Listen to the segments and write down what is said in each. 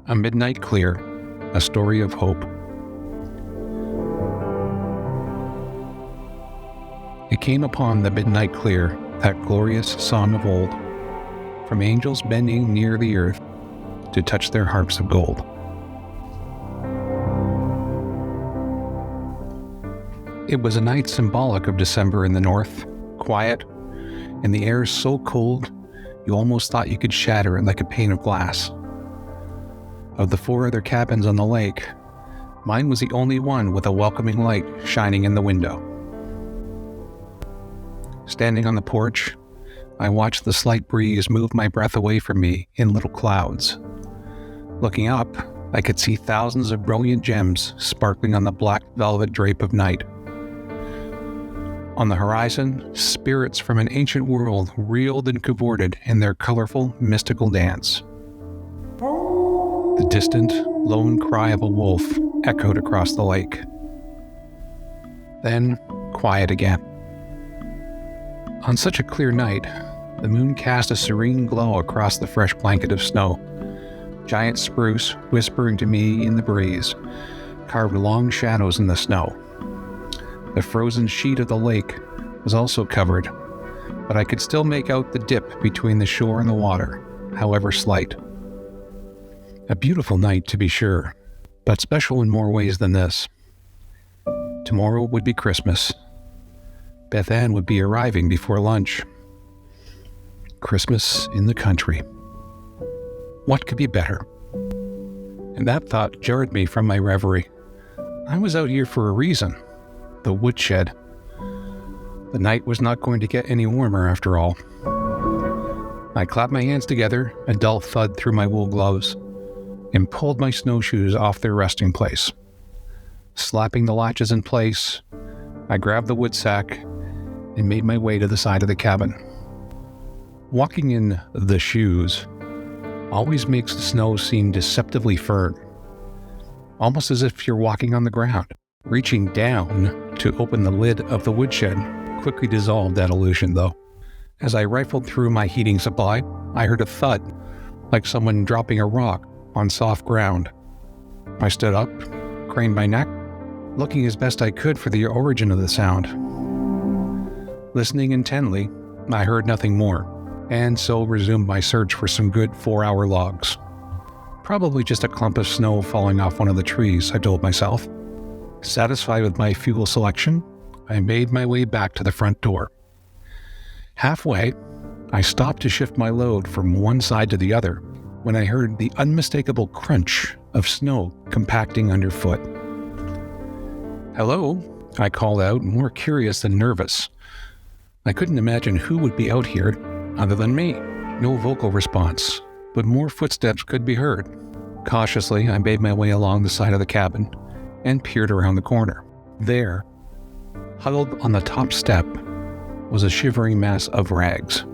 A Midnight Clear, a story of hope. It came upon the midnight clear, that glorious song of old, from angels bending near the earth to touch their harps of gold. It was a night symbolic of December in the north, quiet, and the air so cold you almost thought you could shatter it like a pane of glass. Of the 4 other cabins on the lake, mine was the only one with a welcoming light shining in the window. Standing on the porch, I watched the slight breeze move my breath away from me in little clouds. Looking up, I could see thousands of brilliant gems sparkling on the black velvet drape of night. On the horizon, spirits from an ancient world reeled and cavorted in their colorful, mystical dance. The distant, lone cry of a wolf echoed across the lake. Then, quiet again. On such a clear night, the moon cast a serene glow across the fresh blanket of snow. Giant spruce, whispering to me in the breeze, carved long shadows in the snow. The frozen sheet of the lake was also covered, but I could still make out the dip between the shore and the water, however slight. A beautiful night, to be sure, but special in more ways than this. Tomorrow would be Christmas. Beth Ann would be arriving before lunch. Christmas in the country. What could be better? And that thought jarred me from my reverie. I was out here for a reason. The woodshed. The night was not going to get any warmer after all. I clapped my hands together, a dull thud through my wool gloves, and pulled my snowshoes off their resting place. Slapping the latches in place, I grabbed the wood sack and made my way to the side of the cabin. Walking in the shoes always makes the snow seem deceptively firm, almost as if you're walking on the ground. Reaching down to open the lid of the woodshed quickly dissolved that illusion, though. As I rifled through my heating supply, I heard a thud, like someone dropping a rock on soft ground. I stood up, craned my neck, looking as best I could for the origin of the sound. Listening intently, I heard nothing more, and so resumed my search for some good 4-hour logs. Probably just a clump of snow falling off one of the trees, I told myself. Satisfied with my fuel selection, I made my way back to the front door. Halfway, I stopped to shift my load from one side to the other when I heard the unmistakable crunch of snow compacting underfoot. "Hello," I called out, more curious than nervous. I couldn't imagine who would be out here other than me. No vocal response, but more footsteps could be heard. Cautiously, I made my way along the side of the cabin and peered around the corner. There, huddled on the top step, was a shivering mass of rags.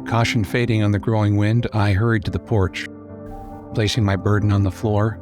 Caution fading on the growing wind, I hurried to the porch. Placing my burden on the floor,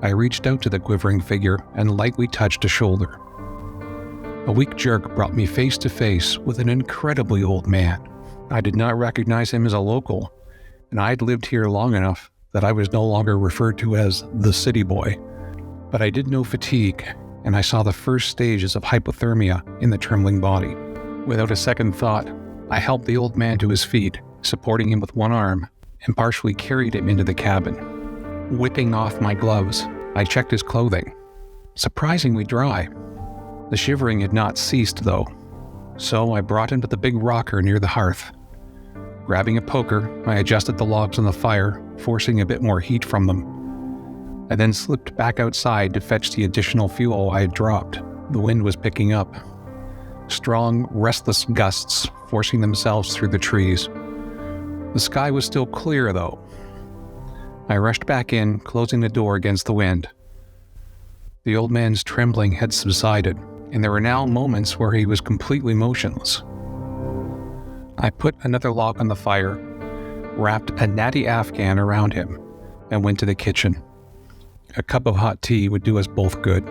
I reached out to the quivering figure and lightly touched a shoulder. A weak jerk brought me face to face with an incredibly old man. I did not recognize him as a local, and I'd lived here long enough that I was no longer referred to as the city boy. But I did know fatigue, and I saw the first stages of hypothermia in the trembling body. Without a second thought, I helped the old man to his feet, supporting him with one arm, and partially carried him into the cabin. Whipping off my gloves, I checked his clothing. Surprisingly dry. The shivering had not ceased, though, so I brought him to the big rocker near the hearth. Grabbing a poker, I adjusted the logs on the fire, forcing a bit more heat from them. I then slipped back outside to fetch the additional fuel I had dropped. The wind was picking up. Strong, restless gusts forcing themselves through the trees. The sky was still clear, though. I rushed back in, closing the door against the wind. The old man's trembling had subsided, and there were now moments where he was completely motionless. I put another log on the fire, wrapped a natty Afghan around him, and went to the kitchen. A cup of hot tea would do us both good.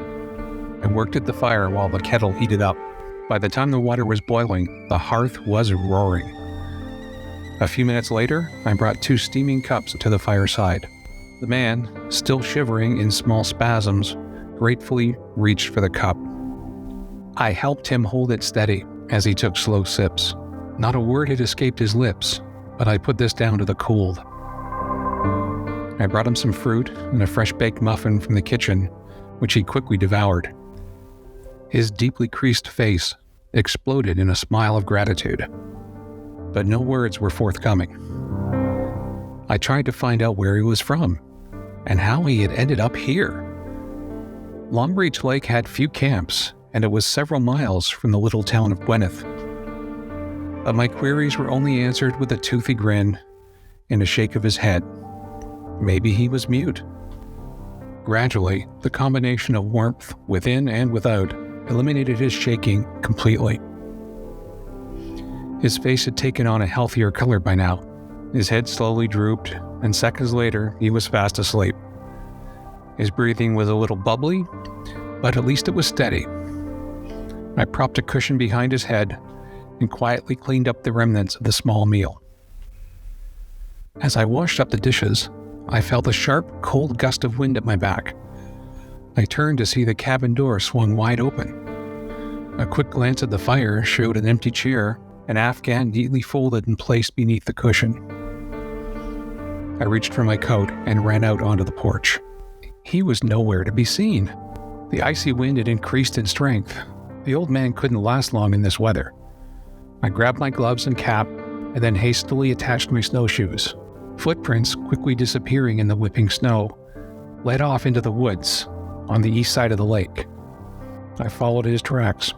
I worked at the fire while the kettle heated up. By the time the water was boiling, the hearth was roaring. A few minutes later, I brought 2 steaming cups to the fireside. The man, still shivering in small spasms, gratefully reached for the cup. I helped him hold it steady as he took slow sips. Not a word had escaped his lips, but I put this down to the cold. I brought him some fruit and a fresh-baked muffin from the kitchen, which he quickly devoured. His deeply creased face exploded in a smile of gratitude, but no words were forthcoming. I tried to find out where he was from, and how he had ended up here. Longreach Lake had few camps, and it was several miles from the little town of Gwyneth. But my queries were only answered with a toothy grin and a shake of his head. Maybe he was mute. Gradually, the combination of warmth within and without eliminated his shaking completely. His face had taken on a healthier color by now. His head slowly drooped, and seconds later, he was fast asleep. His breathing was a little bubbly, but at least it was steady. I propped a cushion behind his head and quietly cleaned up the remnants of the small meal. As I washed up the dishes, I felt a sharp, cold gust of wind at my back. I turned to see the cabin door swung wide open. A quick glance at the fire showed an empty chair, an Afghan neatly folded and placed beneath the cushion. I reached for my coat and ran out onto the porch. He was nowhere to be seen. The icy wind had increased in strength. The old man couldn't last long in this weather. I grabbed my gloves and cap and then hastily attached my snowshoes. Footprints, quickly disappearing in the whipping snow, led off into the woods on the east side of the lake. I followed his tracks.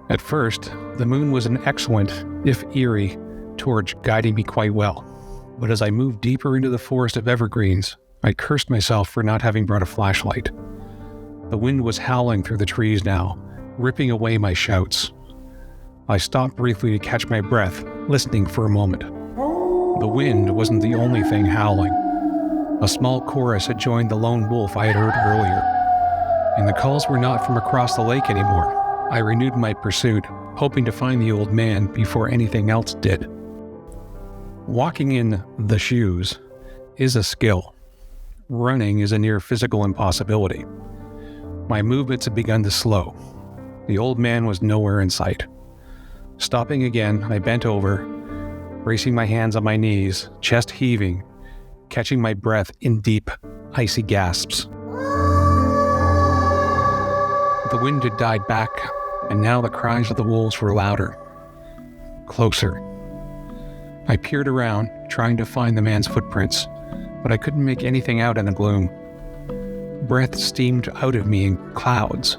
At first, the moon was an excellent, if eerie, torch guiding me quite well. But as I moved deeper into the forest of evergreens, I cursed myself for not having brought a flashlight. The wind was howling through the trees now, ripping away my shouts. I stopped briefly to catch my breath, listening for a moment. The wind wasn't the only thing howling. A small chorus had joined the lone wolf I had heard earlier, and the calls were not from across the lake anymore. I renewed my pursuit, hoping to find the old man before anything else did. Walking in the shoes is a skill. Running is a near physical impossibility. My movements had begun to slow. The old man was nowhere in sight. Stopping again, I bent over, bracing my hands on my knees, chest heaving, catching my breath in deep, icy gasps. The wind had died back, and now the cries of the wolves were louder, closer. I peered around, trying to find the man's footprints, but I couldn't make anything out in the gloom. Breath steamed out of me in clouds.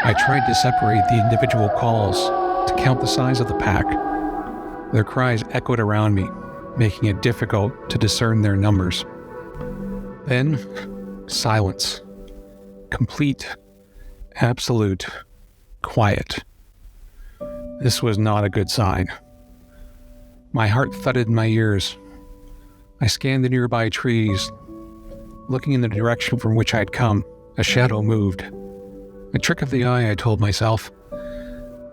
I tried to separate the individual calls, to count the size of the pack. Their cries echoed around me, making it difficult to discern their numbers. Then, silence. Complete, absolute quiet. This was not a good sign. My heart thudded in my ears. I scanned the nearby trees. Looking in the direction from which I had come, a shadow moved. A trick of the eye, I told myself,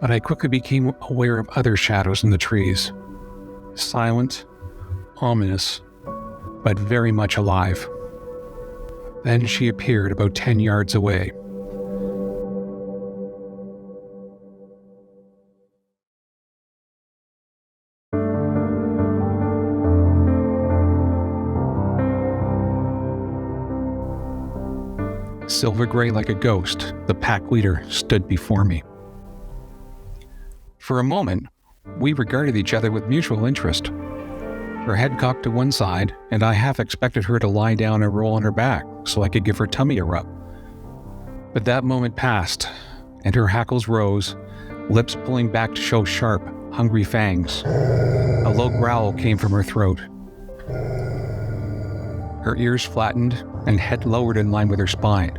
but I quickly became aware of other shadows in the trees. Silent, ominous, but very much alive. Then she appeared about 10 yards away. Silver gray like a ghost, the pack leader stood before me. For a moment, we regarded each other with mutual interest. Her head cocked to one side, and I half expected her to lie down and roll on her back so I could give her tummy a rub. But that moment passed, and her hackles rose, lips pulling back to show sharp, hungry fangs. A low growl came from her throat. Her ears flattened and head lowered in line with her spine,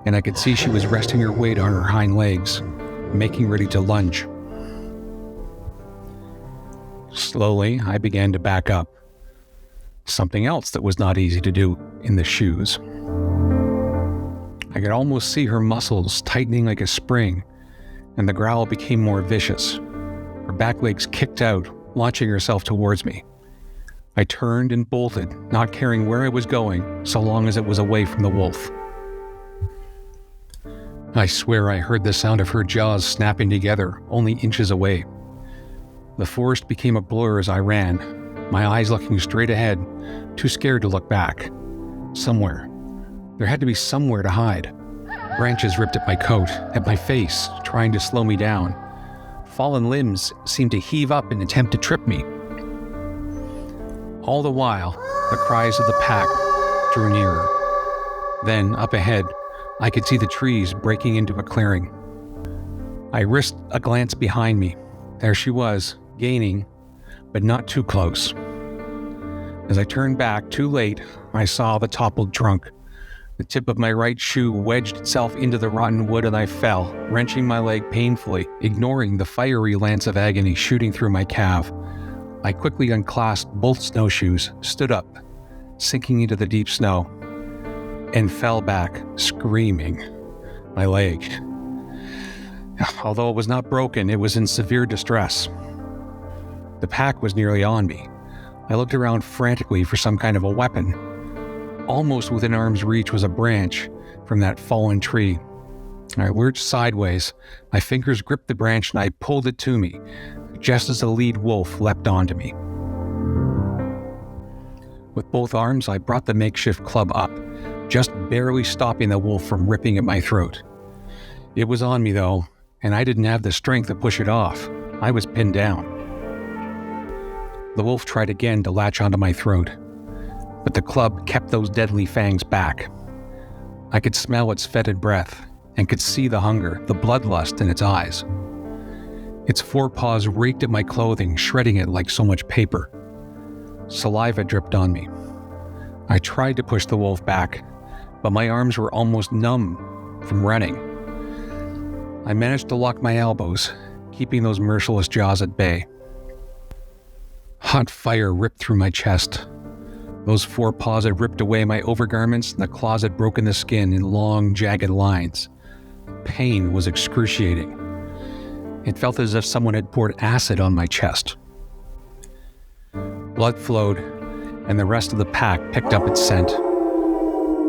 and I could see she was resting her weight on her hind legs, making ready to lunge. Slowly, I began to back up. Something else that was not easy to do in the shoes. I could almost see her muscles tightening like a spring, and the growl became more vicious. Her back legs kicked out, launching herself towards me. I turned and bolted, not caring where I was going, so long as it was away from the wolf. I swear I heard the sound of her jaws snapping together, only inches away. The forest became a blur as I ran, my eyes looking straight ahead, too scared to look back. Somewhere. There had to be somewhere to hide. Branches ripped at my coat, at my face, trying to slow me down. Fallen limbs seemed to heave up in an attempt to trip me. All the while, the cries of the pack drew nearer. Then, up ahead, I could see the trees breaking into a clearing. I risked a glance behind me. There she was, gaining, but not too close. As I turned back, too late, I saw the toppled trunk. The tip of my right shoe wedged itself into the rotten wood and I fell, wrenching my leg painfully, ignoring the fiery lance of agony shooting through my calf. I quickly unclasped both snowshoes, stood up, sinking into the deep snow, and fell back, screaming. My leg. Although it was not broken, it was in severe distress. The pack was nearly on me. I looked around frantically for some kind of a weapon. Almost within arm's reach was a branch from that fallen tree. I lurched sideways. My fingers gripped the branch and I pulled it to me, just as the lead wolf leapt onto me. With both arms, I brought the makeshift club up, just barely stopping the wolf from ripping at my throat. It was on me, though, and I didn't have the strength to push it off. I was pinned down. The wolf tried again to latch onto my throat, but the club kept those deadly fangs back. I could smell its fetid breath and could see the hunger, the bloodlust in its eyes. Its forepaws raked at my clothing, shredding it like so much paper. Saliva dripped on me. I tried to push the wolf back, but my arms were almost numb from running. I managed to lock my elbows, keeping those merciless jaws at bay. Hot fire ripped through my chest. Those forepaws had ripped away my overgarments, and the claws had broken the skin in long, jagged lines. Pain was excruciating. It felt as if someone had poured acid on my chest. Blood flowed, and the rest of the pack picked up its scent.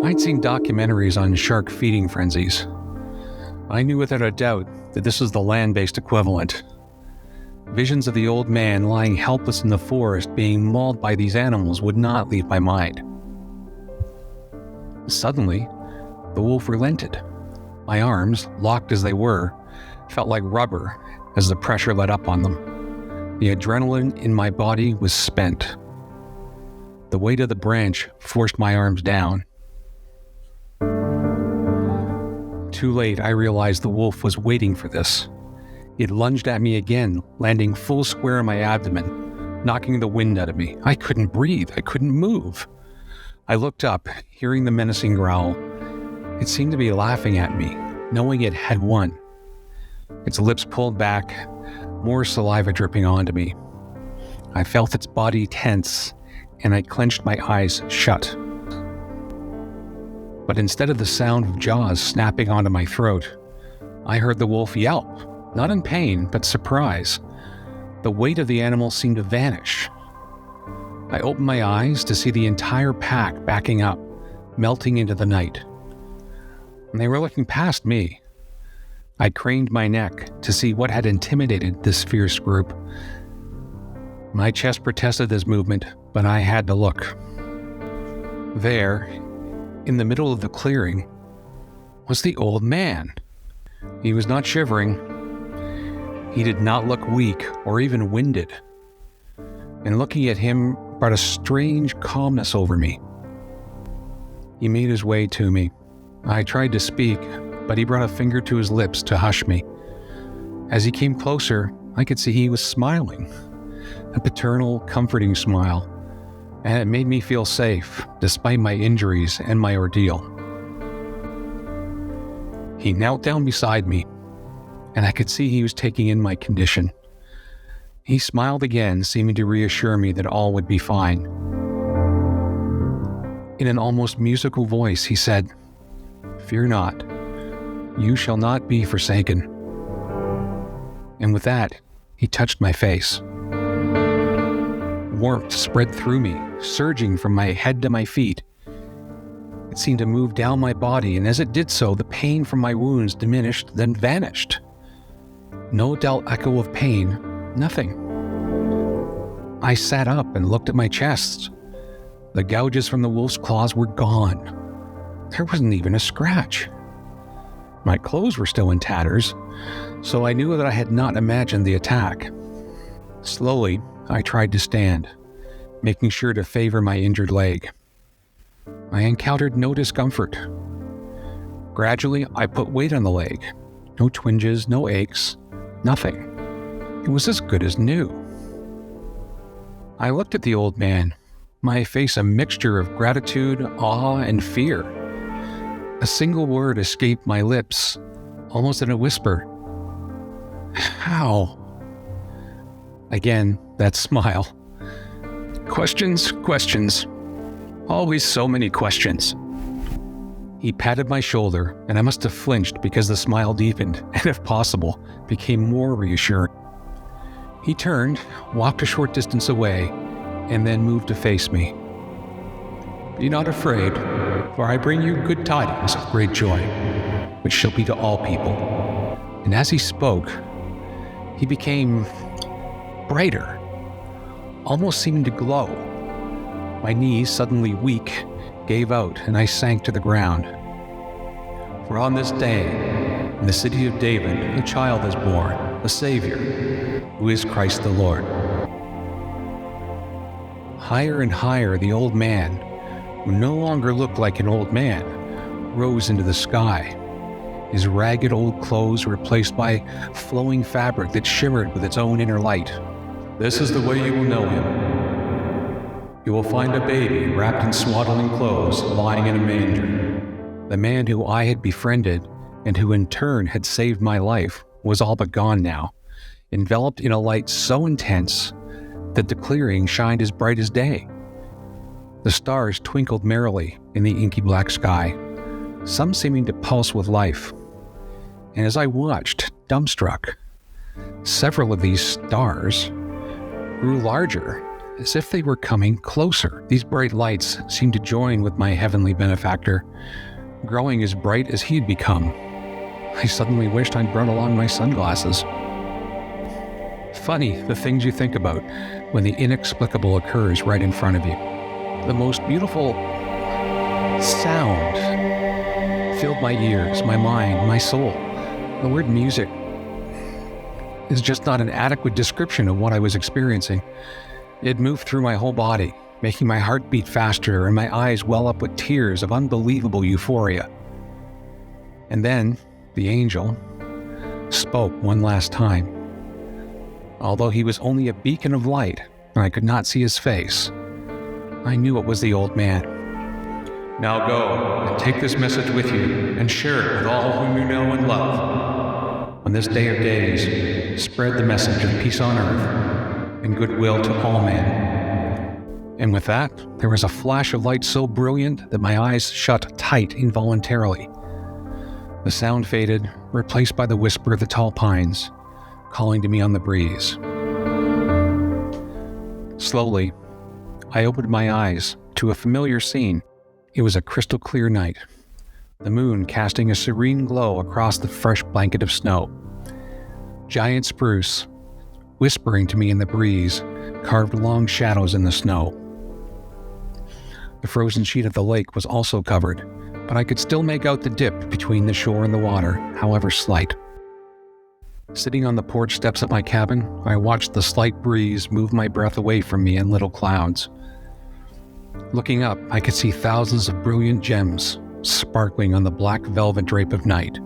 I'd seen documentaries on shark feeding frenzies. I knew without a doubt that this was the land-based equivalent. Visions of the old man lying helpless in the forest being mauled by these animals would not leave my mind. Suddenly, the wolf relented. My arms, locked as they were, felt like rubber as the pressure let up on them. The adrenaline in my body was spent. The weight of the branch forced my arms down. Too late, I realized the wolf was waiting for this. It lunged at me again, landing full square in my abdomen, knocking the wind out of me. I couldn't breathe. I couldn't move. I looked up, hearing the menacing growl. It seemed to be laughing at me, knowing it had won. Its lips pulled back, more saliva dripping onto me. I felt its body tense, and I clenched my eyes shut. But instead of the sound of jaws snapping onto my throat, I heard the wolf yelp. Not in pain, but surprise. The weight of the animal seemed to vanish. I opened my eyes to see the entire pack backing up, melting into the night. And they were looking past me. I craned my neck to see what had intimidated this fierce group. My chest protested this movement, but I had to look. There, in the middle of the clearing, was the old man. He was not shivering. He did not look weak or even winded, and looking at him brought a strange calmness over me. He made his way to me. I tried to speak, but he brought a finger to his lips to hush me. As he came closer, I could see he was smiling, a paternal, comforting smile, and it made me feel safe, despite my injuries and my ordeal. He knelt down beside me, and I could see he was taking in my condition. He smiled again, seeming to reassure me that all would be fine. In an almost musical voice, he said, "Fear not, you shall not be forsaken." And with that, he touched my face. warmth spread through me, surging from my head to my feet. It seemed to move down my body, and as it did so, the pain from my wounds diminished, then vanished. No dull echo of pain, nothing. I sat up and looked at my chest. The gouges from the wolf's claws were gone. There wasn't even a scratch. My clothes were still in tatters, so I knew that I had not imagined the attack. Slowly, I tried to stand, making sure to favor my injured leg. I encountered no discomfort. Gradually, I put weight on the leg. No twinges, no aches, nothing. It was as good as new. I looked at the old man, my face a mixture of gratitude, awe, and fear. A single word escaped my lips, almost in a whisper. How? Again, that smile. Questions, questions. Always so many questions. He patted my shoulder, and I must have flinched because the smile deepened, and if possible, became more reassuring. He turned, walked a short distance away, and then moved to face me. Be not afraid, for I bring you good tidings of great joy, which shall be to all people. And as he spoke, he became brighter, almost seeming to glow. My knees, suddenly weak, gave out, and I sank to the ground. For on this day, in the city of David, a child is born, a Savior, who is Christ the Lord. Higher and higher, the old man, who no longer looked like an old man, rose into the sky. His ragged old clothes were replaced by flowing fabric that shimmered with its own inner light. This is the way you will know him. You will find a baby wrapped in swaddling clothes, lying in a manger. The man who I had befriended, and who in turn had saved my life, was all but gone now, enveloped in a light so intense that the clearing shined as bright as day. The stars twinkled merrily in the inky black sky, some seeming to pulse with life. And as I watched, dumbstruck, several of these stars grew larger, as if they were coming closer. These bright lights seemed to join with my heavenly benefactor, growing as bright as he'd become. I suddenly wished I'd brought along my sunglasses. Funny, the things you think about when the inexplicable occurs right in front of you. The most beautiful sound filled my ears, my mind, my soul. The word music is just not an adequate description of what I was experiencing. It moved through my whole body, making my heart beat faster and my eyes well up with tears of unbelievable euphoria. And then the angel spoke one last time. Although he was only a beacon of light and I could not see his face, I knew it was the old man. Now go and take this message with you and share it with all whom you know and love. On this day of days, spread the message of peace on earth and goodwill to all men. And with that, there was a flash of light so brilliant that my eyes shut tight involuntarily. The sound faded, replaced by the whisper of the tall pines, calling to me on the breeze. Slowly, I opened my eyes to a familiar scene. It was a crystal clear night, the moon casting a serene glow across the fresh blanket of snow. Giant spruce, whispering to me in the breeze, carved long shadows in the snow. The frozen sheet of the lake was also covered, but I could still make out the dip between the shore and the water, however slight. Sitting on the porch steps of my cabin, I watched the slight breeze move my breath away from me in little clouds. Looking up, I could see thousands of brilliant gems sparkling on the black velvet drape of night.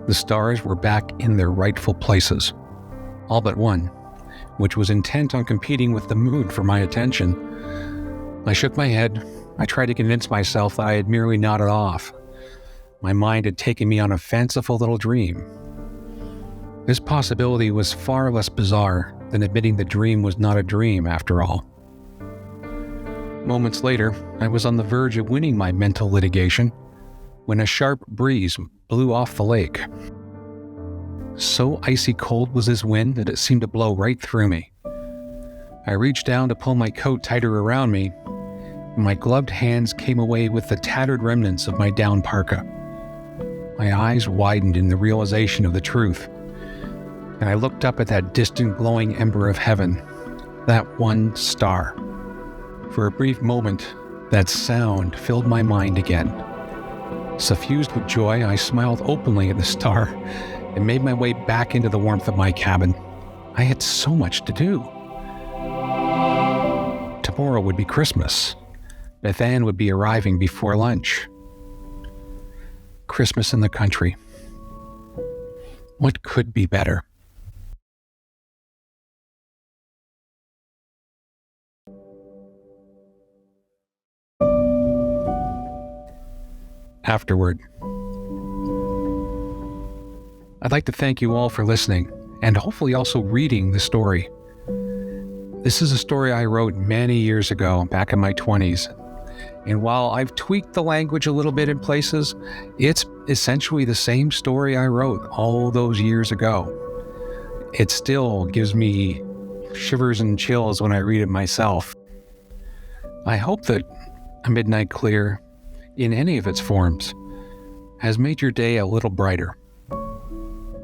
The stars were back in their rightful places, all but one, which was intent on competing with the moon for my attention. I shook my head. I tried to convince myself that I had merely nodded off. My mind had taken me on a fanciful little dream. This possibility was far less bizarre than admitting the dream was not a dream after all. Moments later, I was on the verge of winning my mental litigation when a sharp breeze blew off the lake. So icy cold was this wind that it seemed to blow right through me. I reached down to pull my coat tighter around me, and my gloved hands came away with the tattered remnants of my down parka. My eyes widened in the realization of the truth, and I looked up at that distant glowing ember of heaven, that one star. For a brief moment, that sound filled my mind again. Suffused with joy, I smiled openly at the star and made my way back into the warmth of my cabin. I had so much to do. Tomorrow would be Christmas. Beth Ann would be arriving before lunch. Christmas in the country. What could be better? Afterward. I'd like to thank you all for listening, and hopefully also reading the story. This is a story I wrote many years ago, back in my 20s. And while I've tweaked the language a little bit in places, it's essentially the same story I wrote all those years ago. It still gives me shivers and chills when I read it myself. I hope that A Midnight Clear, in any of its forms, has made your day a little brighter.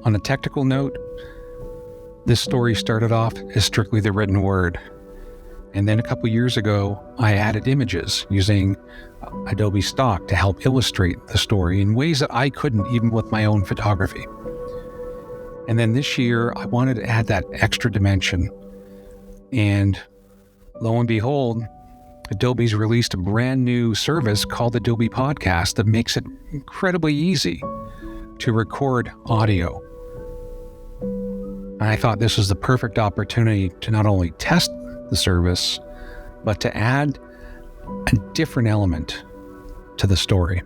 On a technical note, this story started off as strictly the written word. And then a couple years ago, I added images using Adobe Stock to help illustrate the story in ways that I couldn't even with my own photography. And then this year, I wanted to add that extra dimension. And lo and behold, Adobe's released a brand new service called Adobe Podcast that makes it incredibly easy to record audio. And I thought this was the perfect opportunity to not only test the service, but to add a different element to the story.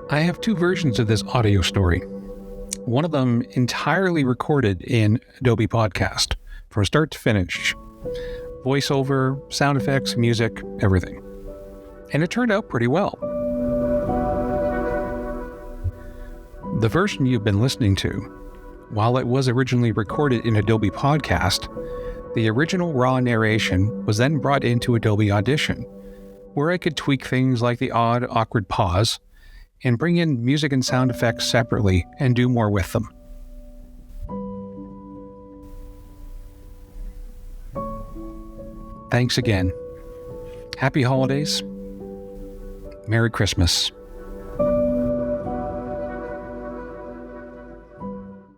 I have two versions of this audio story. One of them entirely recorded in Adobe Podcast from start to finish. Voiceover, sound effects, music, everything. And it turned out pretty well. The version you've been listening to, while it was originally recorded in Adobe Podcast, the original raw narration was then brought into Adobe Audition, where I could tweak things like the odd, awkward pause and bring in music and sound effects separately and do more with them. Thanks again. Happy holidays. Merry Christmas.